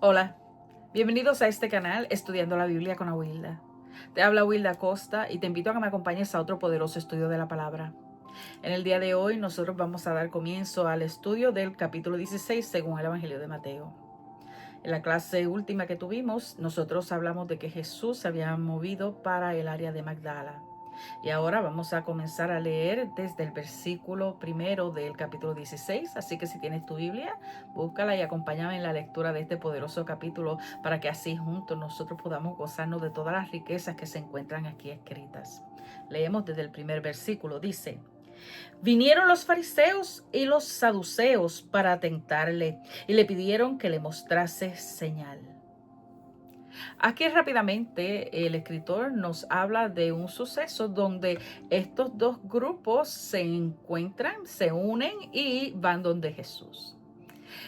Hola, bienvenidos a este canal Estudiando la Biblia con Awilda. Te habla Awilda Costa y te invito a que me acompañes a otro poderoso estudio de la palabra. En el día de hoy nosotros vamos a dar comienzo al estudio del capítulo 16 según el Evangelio de Mateo. En la clase última que tuvimos, nosotros hablamos de que Jesús se había movido para el área de Magdala. Y ahora vamos a comenzar a leer desde el versículo primero del capítulo 16. Así que si tienes tu Biblia, búscala y acompáñame en la lectura de este poderoso capítulo para que así juntos nosotros podamos gozarnos de todas las riquezas que se encuentran aquí escritas. Leemos desde el primer versículo. Dice: Vinieron los fariseos y los saduceos para tentarle y le pidieron que le mostrase señal. Aquí rápidamente el escritor nos habla de un suceso donde estos dos grupos se encuentran, se unen y van donde Jesús.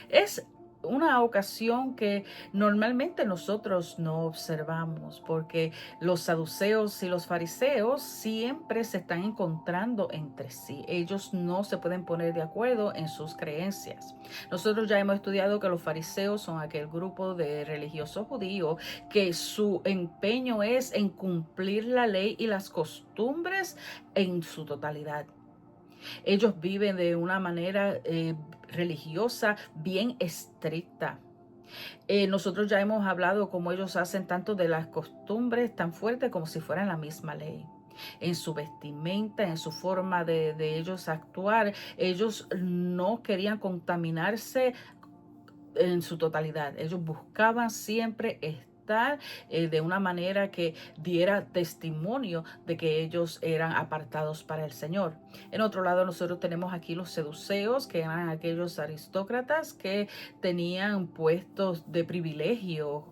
Es una ocasión que normalmente nosotros no observamos porque los saduceos y los fariseos siempre se están encontrando entre sí. Ellos no se pueden poner de acuerdo en sus creencias. Nosotros ya hemos estudiado que los fariseos son aquel grupo de religiosos judíos que su empeño es en cumplir la ley y las costumbres en su totalidad. Ellos viven de una manera religiosa bien estricta. Nosotros ya hemos hablado cómo ellos hacen tanto de las costumbres tan fuertes como si fueran la misma ley. En su vestimenta, en su forma de ellos actuar, ellos no querían contaminarse en su totalidad. Ellos buscaban siempre estar de una manera que diera testimonio de que ellos eran apartados para el Señor. En otro lado, nosotros tenemos aquí los seduceos, que eran aquellos aristócratas que tenían puestos de privilegio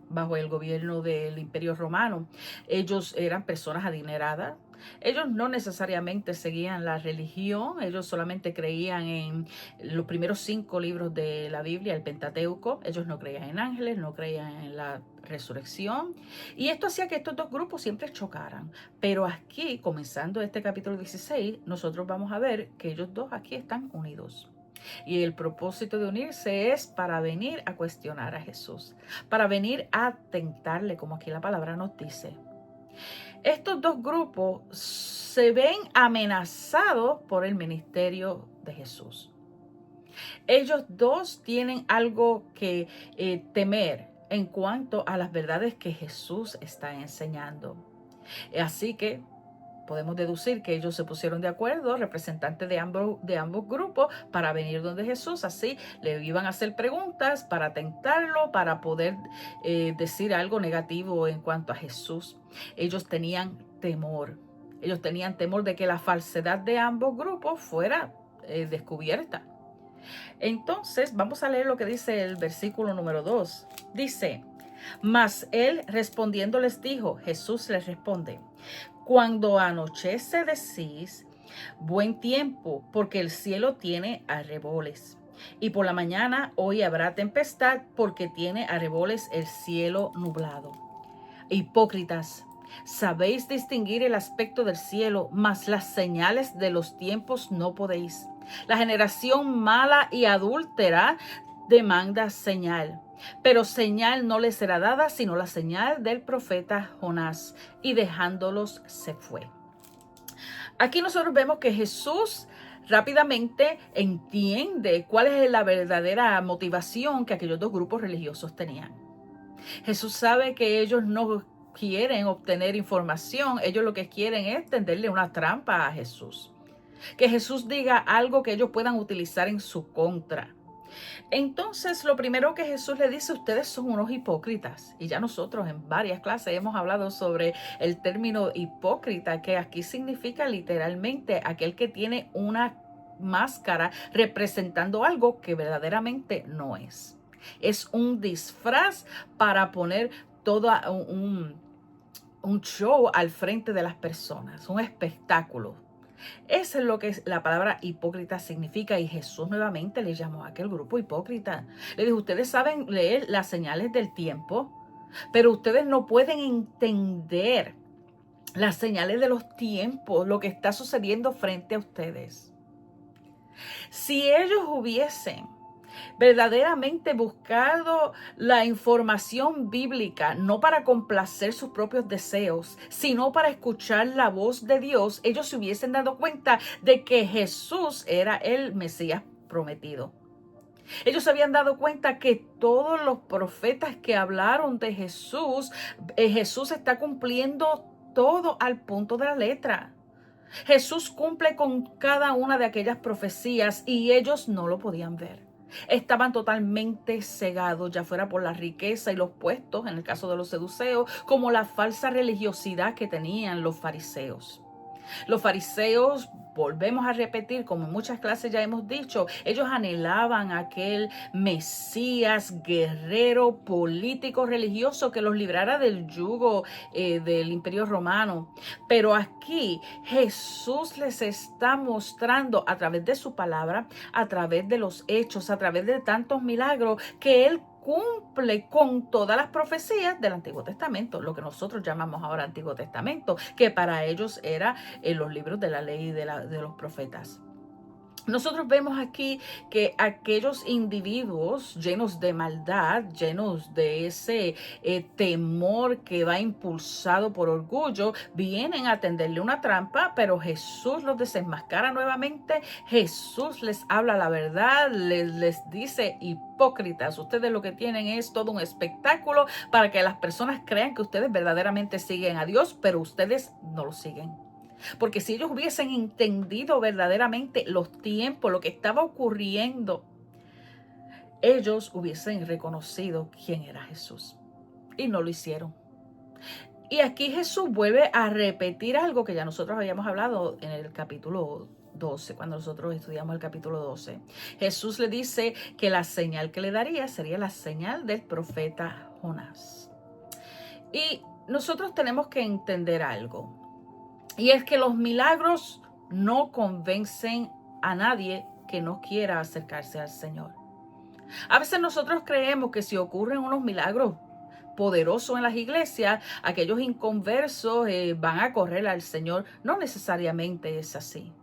bajo el gobierno del Imperio Romano. Ellos eran personas adineradas. Ellos no necesariamente seguían la religión, ellos solamente creían en los primeros 5 libros de la Biblia, el Pentateuco. Ellos no creían en ángeles, no creían en la resurrección. Y esto hacía que estos dos grupos siempre chocaran. Pero aquí, comenzando este capítulo 16, nosotros vamos a ver que ellos dos aquí están unidos. Y el propósito de unirse es para venir a cuestionar a Jesús, para venir a tentarle, como aquí la palabra nos dice. Estos dos grupos se ven amenazados por el ministerio de Jesús. Ellos dos tienen algo que temer en cuanto a las verdades que Jesús está enseñando. Así que podemos deducir que ellos se pusieron de acuerdo, representantes de ambos grupos, para venir donde Jesús. Así le iban a hacer preguntas para tentarlo, para poder decir algo negativo en cuanto a Jesús. Ellos tenían temor. Ellos tenían temor de que la falsedad de ambos grupos fuera descubierta. Entonces, vamos a leer lo que dice el versículo número 2. Dice: Mas él respondiendo les dijo, Jesús les responde: Cuando anochece decís, buen tiempo, porque el cielo tiene arreboles. Y por la mañana hoy habrá tempestad, porque tiene arreboles el cielo nublado. Hipócritas, sabéis distinguir el aspecto del cielo, mas las señales de los tiempos no podéis. La generación mala y adúltera demanda señal, pero señal no le será dada sino la señal del profeta Jonás, y dejándolos se fue. Aquí nosotros vemos que Jesús rápidamente entiende cuál es la verdadera motivación que aquellos dos grupos religiosos tenían. Jesús sabe que ellos no quieren obtener información, ellos lo que quieren es tenderle una trampa a Jesús. Que Jesús diga algo que ellos puedan utilizar en su contra. Entonces, lo primero que Jesús le dice: ustedes son unos hipócritas. Y ya nosotros en varias clases hemos hablado sobre el término hipócrita, que aquí significa literalmente aquel que tiene una máscara representando algo que verdaderamente no es. Es un disfraz para poner todo un show al frente de las personas, un espectáculo. Eso es lo que la palabra hipócrita significa, y Jesús nuevamente le llamó a aquel grupo hipócrita. Le dijo: ustedes saben leer las señales del tiempo, pero ustedes no pueden entender las señales de los tiempos, lo que está sucediendo frente a ustedes. Si ellos hubiesen verdaderamente buscado la información bíblica, no para complacer sus propios deseos, sino para escuchar la voz de Dios, ellos se hubiesen dado cuenta de que Jesús era el Mesías prometido. Ellos se habían dado cuenta que todos los profetas que hablaron de Jesús, Jesús está cumpliendo todo al punto de la letra. Jesús cumple con cada una de aquellas profecías y ellos no lo podían ver. Estaban totalmente cegados, ya fuera por la riqueza y los puestos, en el caso de los seduceos, como la falsa religiosidad que tenían los fariseos. Los fariseos, volvemos a repetir, como en muchas clases ya hemos dicho, ellos anhelaban a aquel Mesías, guerrero, político, religioso que los librara del yugo del Imperio Romano. Pero aquí Jesús les está mostrando a través de su palabra, a través de los hechos, a través de tantos milagros, que Él cumple con todas las profecías del Antiguo Testamento, lo que nosotros llamamos ahora Antiguo Testamento, que para ellos era en los libros de la ley y de los profetas. Nosotros vemos aquí que aquellos individuos llenos de maldad, llenos de ese temor que va impulsado por orgullo, vienen a tenderle una trampa, pero Jesús los desenmascara nuevamente. Jesús les habla la verdad, les dice: hipócritas, ustedes lo que tienen es todo un espectáculo para que las personas crean que ustedes verdaderamente siguen a Dios, pero ustedes no lo siguen. Porque si ellos hubiesen entendido verdaderamente los tiempos, lo que estaba ocurriendo, ellos hubiesen reconocido quién era Jesús. Y no lo hicieron. Y aquí Jesús vuelve a repetir algo que ya nosotros habíamos hablado en el capítulo 12, cuando nosotros estudiamos el capítulo 12. Jesús le dice que la señal que le daría sería la señal del profeta Jonás. Y nosotros tenemos que entender algo. Y es que los milagros no convencen a nadie que no quiera acercarse al Señor. A veces nosotros creemos que si ocurren unos milagros poderosos en las iglesias, aquellos inconversos van a correr al Señor. No necesariamente es así.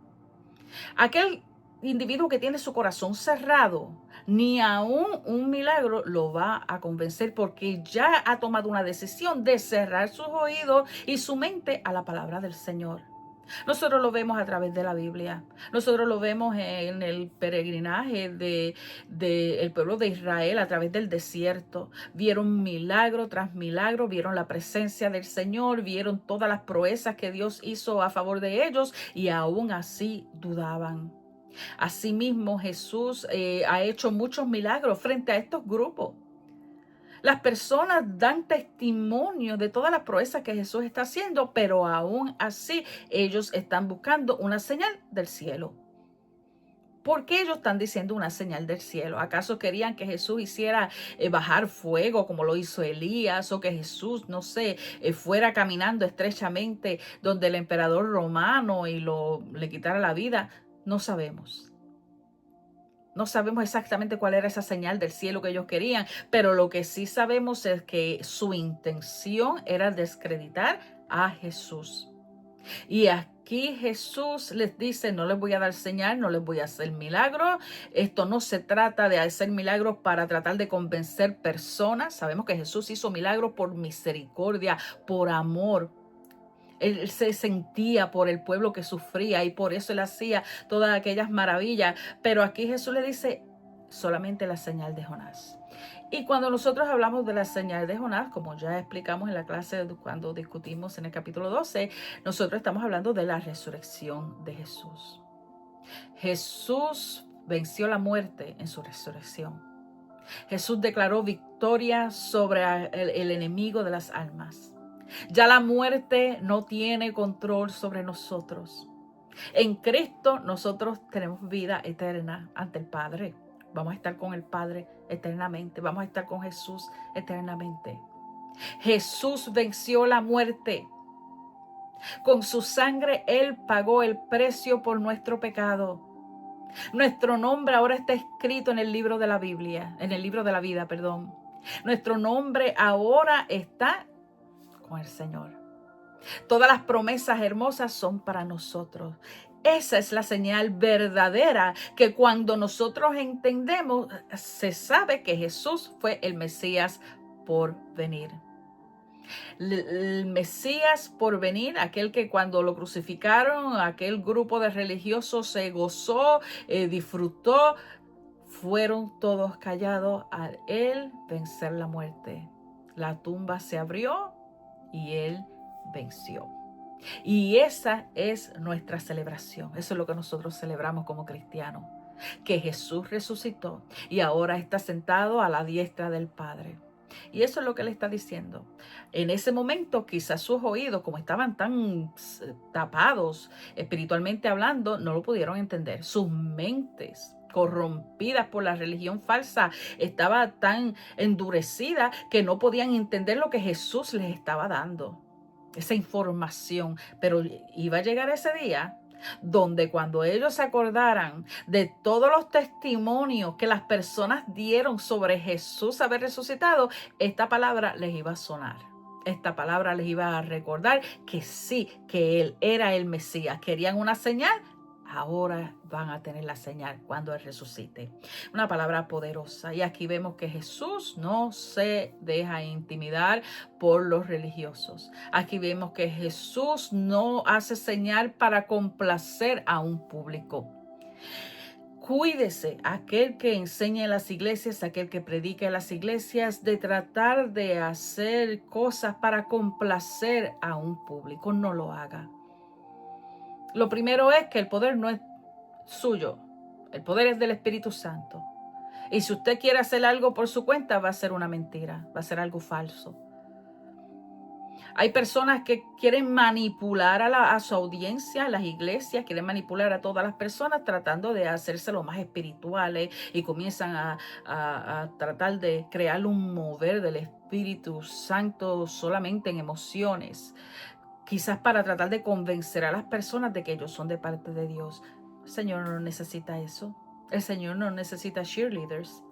Aquel individuo que tiene su corazón cerrado, ni aún un milagro lo va a convencer, porque ya ha tomado una decisión de cerrar sus oídos y su mente a la palabra del Señor. Nosotros lo vemos a través de la Biblia. Nosotros lo vemos en el peregrinaje del pueblo de Israel a través del desierto. Vieron milagro tras milagro, vieron la presencia del Señor, vieron todas las proezas que Dios hizo a favor de ellos y aún así dudaban. Asimismo, Jesús ha hecho muchos milagros frente a estos grupos. Las personas dan testimonio de todas las proezas que Jesús está haciendo, pero aún así ellos están buscando una señal del cielo. ¿Por qué ellos están diciendo una señal del cielo? ¿Acaso querían que Jesús hiciera bajar fuego como lo hizo Elías? ¿O que Jesús, no sé, fuera caminando estrechamente donde el emperador romano y le quitara la vida? No sabemos. No sabemos exactamente cuál era esa señal del cielo que ellos querían, pero lo que sí sabemos es que su intención era descreditar a Jesús. Y aquí Jesús les dice: no les voy a dar señal, no les voy a hacer milagros. Esto no se trata de hacer milagros para tratar de convencer personas. Sabemos que Jesús hizo milagros por misericordia, por amor. Él se sentía por el pueblo que sufría y por eso él hacía todas aquellas maravillas. Pero aquí Jesús le dice solamente la señal de Jonás. Y cuando nosotros hablamos de la señal de Jonás, como ya explicamos en la clase cuando discutimos en el capítulo 12, nosotros estamos hablando de la resurrección de Jesús. Jesús venció la muerte en su resurrección. Jesús declaró victoria sobre el enemigo de las almas. Ya la muerte no tiene control sobre nosotros. En Cristo nosotros tenemos vida eterna ante el Padre. Vamos a estar con el Padre eternamente. Vamos a estar con Jesús eternamente. Jesús venció la muerte. Con su sangre Él pagó el precio por nuestro pecado. Nuestro nombre ahora está escrito en el libro de la Biblia, en el libro de la vida, perdón. Nuestro nombre ahora está con el Señor. Todas las promesas hermosas son para nosotros. Esa es la señal verdadera que cuando nosotros entendemos, se sabe que Jesús fue el Mesías por venir. El Mesías por venir, aquel que cuando lo crucificaron, aquel grupo de religiosos se gozó, disfrutó, fueron todos callados al él vencer la muerte. La tumba se abrió y él venció. Y esa es nuestra celebración. Eso es lo que nosotros celebramos como cristianos. Que Jesús resucitó y ahora está sentado a la diestra del Padre. Y eso es lo que él está diciendo. En ese momento quizás sus oídos, como estaban tan tapados espiritualmente hablando, no lo pudieron entender. Sus mentes corrompidas por la religión falsa estaba tan endurecida que no podían entender lo que Jesús les estaba dando. Esa información. Pero iba a llegar ese día donde cuando ellos se acordaran de todos los testimonios que las personas dieron sobre Jesús haber resucitado, esta palabra les iba a sonar. Esta palabra les iba a recordar que sí, que Él era el Mesías. Querían una señal, ahora van a tener la señal cuando Él resucite. Una palabra poderosa. Y aquí vemos que Jesús no se deja intimidar por los religiosos. Aquí vemos que Jesús no hace señal para complacer a un público. Cuídese, aquel que enseña en las iglesias, aquel que predica en las iglesias, de tratar de hacer cosas para complacer a un público. No lo haga. Lo primero es que el poder no es suyo. El poder es del Espíritu Santo. Y si usted quiere hacer algo por su cuenta, va a ser una mentira, va a ser algo falso. Hay personas que quieren manipular a su audiencia, a las iglesias, quieren manipular a todas las personas tratando de hacerse lo más espirituales y comienzan a tratar de crear un mover del Espíritu Santo solamente en emociones. Quizás para tratar de convencer a las personas de que ellos son de parte de Dios. El Señor no necesita eso. El Señor no necesita cheerleaders.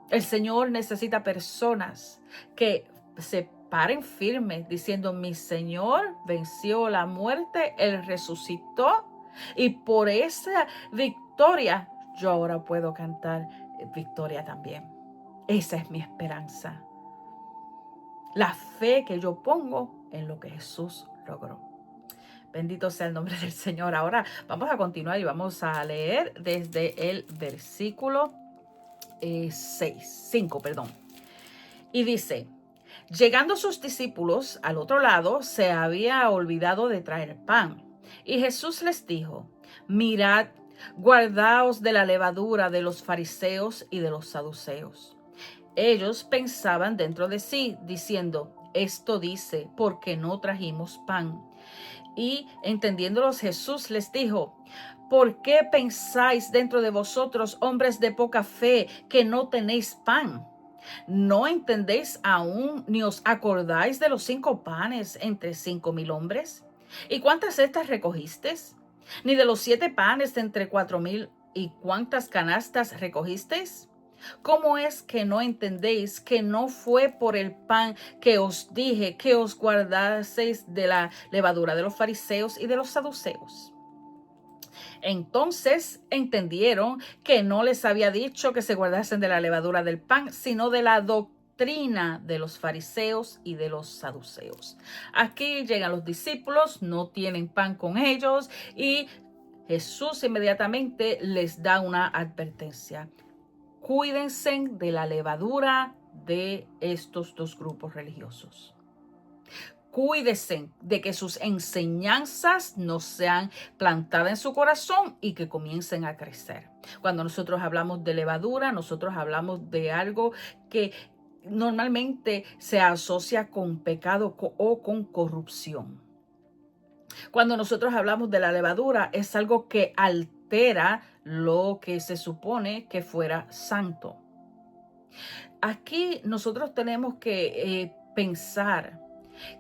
El Señor necesita personas que se paren firmes diciendo: mi Señor venció la muerte, Él resucitó y por esa victoria yo ahora puedo cantar victoria también. Esa es mi esperanza. La fe que yo pongo en lo que Jesús logró. Bendito sea el nombre del Señor. Ahora vamos a continuar y vamos a leer desde el versículo 5. Y dice: llegando sus discípulos al otro lado, se había olvidado de traer pan. Y Jesús les dijo: mirad, guardaos de la levadura de los fariseos y de los saduceos. Ellos pensaban dentro de sí, diciendo: esto dice, porque no trajimos pan. Y entendiéndolos, Jesús les dijo: ¿por qué pensáis dentro de vosotros, hombres de poca fe, que no tenéis pan? ¿No entendéis aún, ni os acordáis de los 5 panes entre 5,000 hombres? ¿Y cuántas cestas recogisteis? ¿Ni de los 7 panes entre 4,000? ¿Y cuántas canastas recogisteis? ¿Cómo es que no entendéis que no fue por el pan que os dije que os guardaseis de la levadura de los fariseos y de los saduceos? Entonces entendieron que no les había dicho que se guardasen de la levadura del pan, sino de la doctrina de los fariseos y de los saduceos. Aquí llegan los discípulos, no tienen pan con ellos y Jesús inmediatamente les da una advertencia. Cuídense de la levadura de estos dos grupos religiosos. Cuídense de que sus enseñanzas no sean plantadas en su corazón y que comiencen a crecer. Cuando nosotros hablamos de levadura, nosotros hablamos de algo que normalmente se asocia con pecado o con corrupción. Cuando nosotros hablamos de la levadura, es algo que altera lo que se supone que fuera santo. Aquí nosotros tenemos que pensar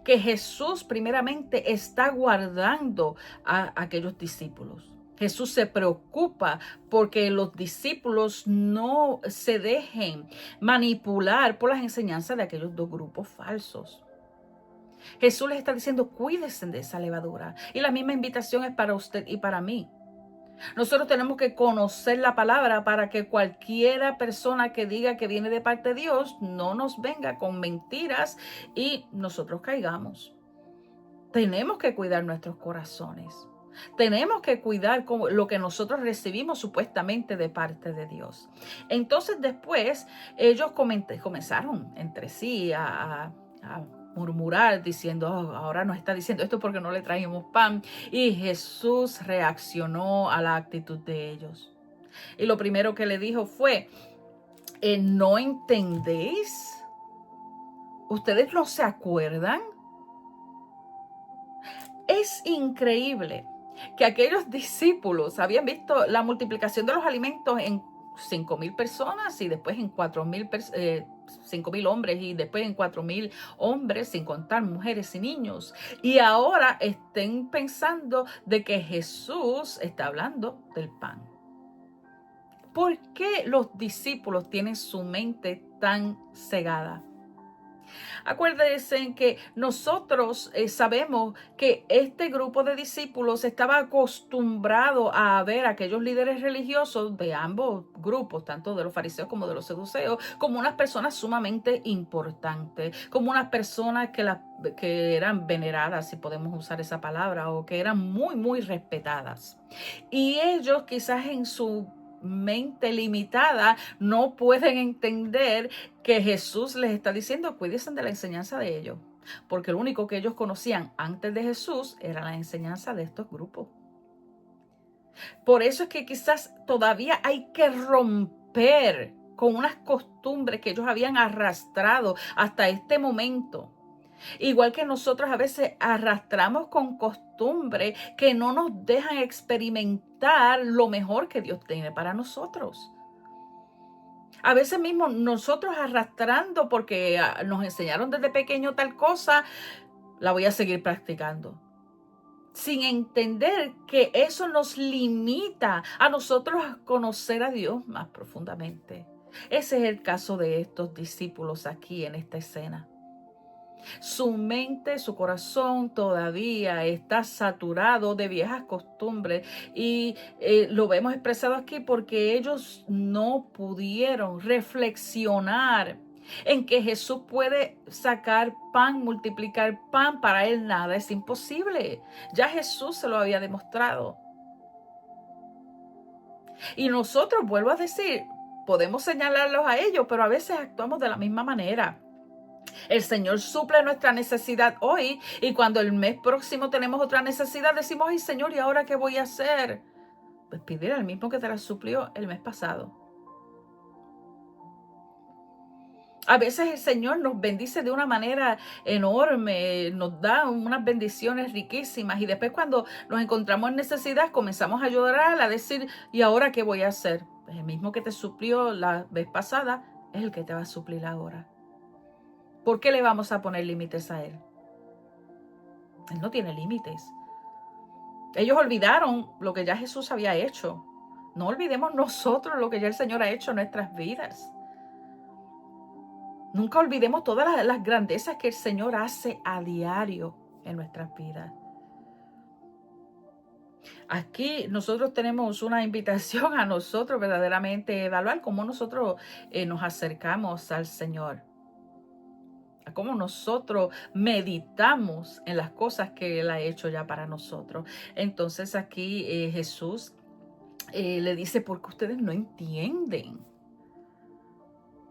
que Jesús primeramente está guardando a aquellos discípulos. Jesús se preocupa porque los discípulos no se dejen manipular por las enseñanzas de aquellos dos grupos falsos. Jesús les está diciendo, cuídense de esa levadura. Y la misma invitación es para usted y para mí. Nosotros tenemos que conocer la palabra para que cualquiera persona que diga que viene de parte de Dios no nos venga con mentiras y nosotros caigamos. Tenemos que cuidar nuestros corazones. Tenemos que cuidar lo que nosotros recibimos supuestamente de parte de Dios. Entonces después ellos comenzaron entre sí a murmurar diciendo, ahora nos está diciendo esto porque no le trajimos pan. Y Jesús reaccionó a la actitud de ellos. Y lo primero que le dijo fue, ¿no entendéis? ¿Ustedes no se acuerdan? Es increíble que aquellos discípulos habían visto la multiplicación de los alimentos en 5,000 personas y después en 5,000 hombres y después en 4,000 hombres, sin contar mujeres y niños. Y ahora estén pensando de que Jesús está hablando del pan. ¿Por qué los discípulos tienen su mente tan cegada? Acuérdense que nosotros sabemos que este grupo de discípulos estaba acostumbrado a ver a aquellos líderes religiosos de ambos grupos, tanto de los fariseos como de los saduceos, como unas personas sumamente importantes, como unas personas que eran veneradas, si podemos usar esa palabra, o que eran muy, muy respetadas. Y ellos quizás en su mente limitada no pueden entender que Jesús les está diciendo cuídense de la enseñanza de ellos, porque lo único que ellos conocían antes de Jesús era la enseñanza de estos grupos. Por eso es que quizás todavía hay que romper con unas costumbres que ellos habían arrastrado hasta este momento. Igual que nosotros a veces arrastramos con costumbres que no nos dejan experimentar lo mejor que Dios tiene para nosotros. A veces mismo nosotros arrastrando porque nos enseñaron desde pequeño tal cosa, la voy a seguir practicando. Sin entender que eso nos limita a nosotros a conocer a Dios más profundamente. Ese es el caso de estos discípulos aquí en esta escena. Su mente, su corazón todavía está saturado de viejas costumbres y lo vemos expresado aquí porque ellos no pudieron reflexionar en que Jesús puede sacar pan, multiplicar pan. Para él nada es imposible. Ya Jesús se lo había demostrado. Y nosotros, vuelvo a decir, podemos señalarlos a ellos, pero a veces actuamos de la misma manera. El Señor suple nuestra necesidad hoy y cuando el mes próximo tenemos otra necesidad decimos, ay Señor, ¿y ahora qué voy a hacer? Pues pedir al mismo que te la suplió el mes pasado. A veces el Señor nos bendice de una manera enorme, nos da unas bendiciones riquísimas y después cuando nos encontramos en necesidad comenzamos a llorar, a decir, ¿y ahora qué voy a hacer? Pues el mismo que te suplió la vez pasada es el que te va a suplir ahora. ¿Por qué le vamos a poner límites a Él? Él no tiene límites. Ellos olvidaron lo que ya Jesús había hecho. No olvidemos nosotros lo que ya el Señor ha hecho en nuestras vidas. Nunca olvidemos todas las grandezas que el Señor hace a diario en nuestras vidas. Aquí nosotros tenemos una invitación a nosotros verdaderamente evaluar cómo nosotros nos acercamos al Señor. A cómo nosotros meditamos en las cosas que Él ha hecho ya para nosotros. Entonces aquí Jesús le dice, porque ustedes no entienden.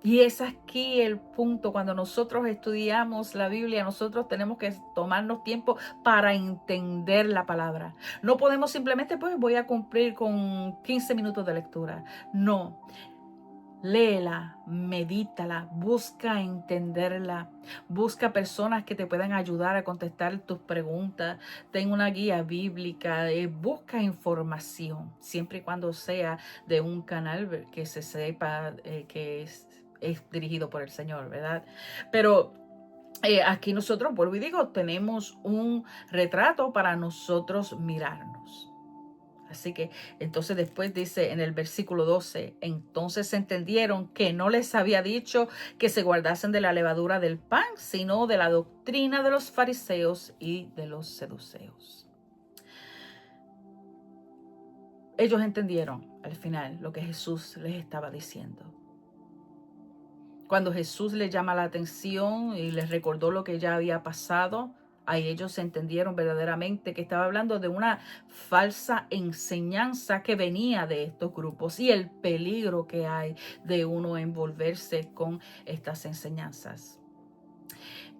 Y es aquí el punto, cuando nosotros estudiamos la Biblia, nosotros tenemos que tomarnos tiempo para entender la palabra. No podemos simplemente, pues voy a cumplir con 15 minutos de lectura. No. Léela, medítala, busca entenderla, busca personas que te puedan ayudar a contestar tus preguntas, ten una guía bíblica, busca información, siempre y cuando sea de un canal que se sepa que es dirigido por el Señor, ¿verdad? Pero aquí nosotros, vuelvo y digo, tenemos un retrato para nosotros mirarnos. Así que entonces después dice en el versículo 12, entonces entendieron que no les había dicho que se guardasen de la levadura del pan, sino de la doctrina de los fariseos y de los saduceos. Ellos entendieron al final lo que Jesús les estaba diciendo. Cuando Jesús les llama la atención y les recordó lo que ya había pasado, ahí ellos entendieron verdaderamente que estaba hablando de una falsa enseñanza que venía de estos grupos y el peligro que hay de uno envolverse con estas enseñanzas.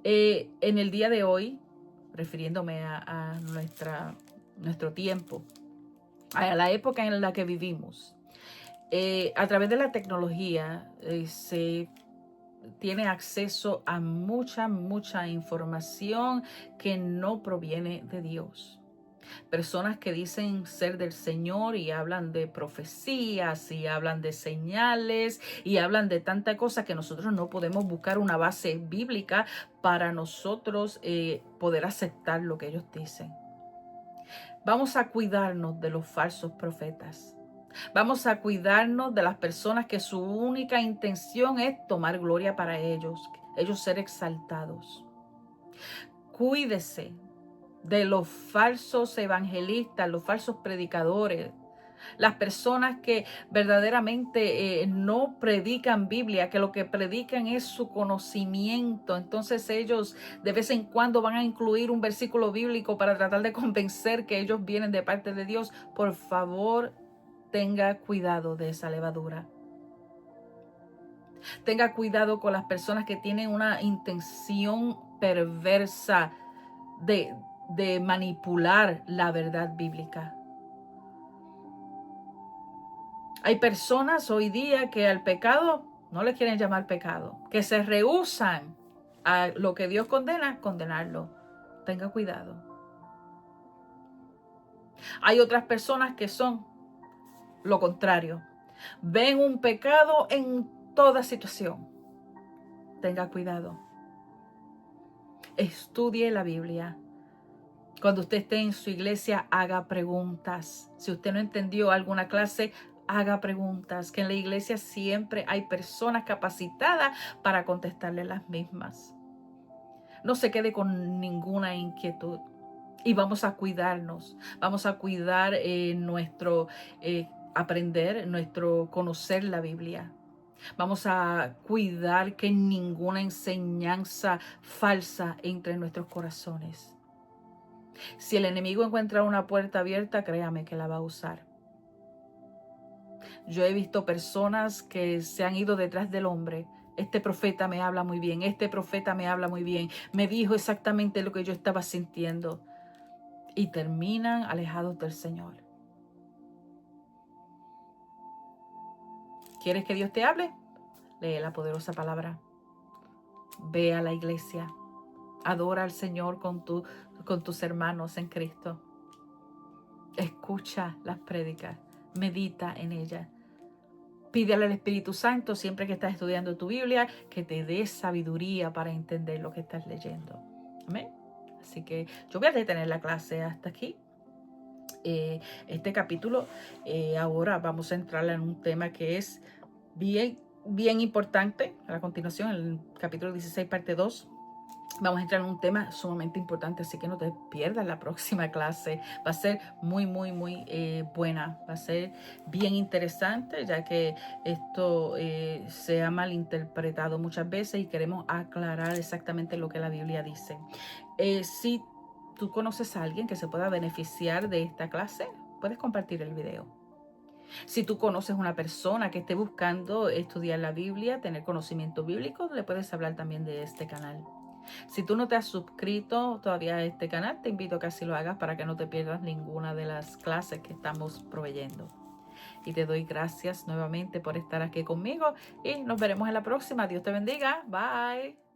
En el día de hoy, refiriéndome a nuestro tiempo, a la época en la que vivimos, a través de la tecnología se tiene acceso a mucha información que no proviene de Dios. Personas que dicen ser del Señor y hablan de profecías y hablan de señales y hablan de tanta cosa que nosotros no podemos buscar una base bíblica para nosotros poder aceptar lo que ellos dicen. Vamos a cuidarnos de los falsos profetas. Vamos a cuidarnos de las personas que su única intención es tomar gloria para ellos ser exaltados. Cuídese de los falsos evangelistas, los falsos predicadores, las personas que verdaderamente no predican Biblia, que lo que predican es su conocimiento. Entonces ellos de vez en cuando van a incluir un versículo bíblico para tratar de convencer que ellos vienen de parte de Dios. Por favor, tenga cuidado de esa levadura. Tenga cuidado con las personas que tienen una intención perversa de manipular la verdad bíblica. Hay personas hoy día que al pecado no le quieren llamar pecado, que se rehúsan a lo que Dios condena, condenarlo. Tenga cuidado. Hay otras personas que son lo contrario. Ven un pecado en toda situación. Tenga cuidado. Estudie la Biblia. Cuando usted esté en su iglesia, haga preguntas. Si usted no entendió alguna clase, haga preguntas. Que en la iglesia siempre hay personas capacitadas para contestarle las mismas. No se quede con ninguna inquietud. Y vamos a cuidarnos. Vamos a cuidar nuestro aprender, nuestro conocer la Biblia. Vamos a cuidar que ninguna enseñanza falsa entre en nuestros corazones. Si el enemigo encuentra una puerta abierta, créame que la va a usar. Yo he visto personas que se han ido detrás del hombre. Este profeta me habla muy bien, este profeta me habla muy bien, me dijo exactamente lo que yo estaba sintiendo. Y terminan alejados del Señor. ¿Quieres que Dios te hable? Lee la poderosa palabra. Ve a la iglesia. Adora al Señor con tus hermanos en Cristo. Escucha las prédicas. Medita en ellas. Pídele al Espíritu Santo siempre que estás estudiando tu Biblia que te dé sabiduría para entender lo que estás leyendo. Amén. Así que yo voy a detener la clase hasta aquí. Este capítulo, ahora vamos a entrar en un tema que es bien importante. A continuación, el capítulo 16, parte 2. Vamos a entrar en un tema sumamente importante, así que no te pierdas la próxima clase. Va a ser muy buena. Va a ser bien interesante, ya que esto se ha malinterpretado muchas veces y queremos aclarar exactamente lo que la Biblia dice. Si tú conoces a alguien que se pueda beneficiar de esta clase, puedes compartir el video. Si tú conoces una persona que esté buscando estudiar la Biblia, tener conocimiento bíblico, le puedes hablar también de este canal. Si tú no te has suscrito todavía a este canal, te invito a que así lo hagas para que no te pierdas ninguna de las clases que estamos proveyendo. Y te doy gracias nuevamente por estar aquí conmigo y nos veremos en la próxima. Dios te bendiga. Bye.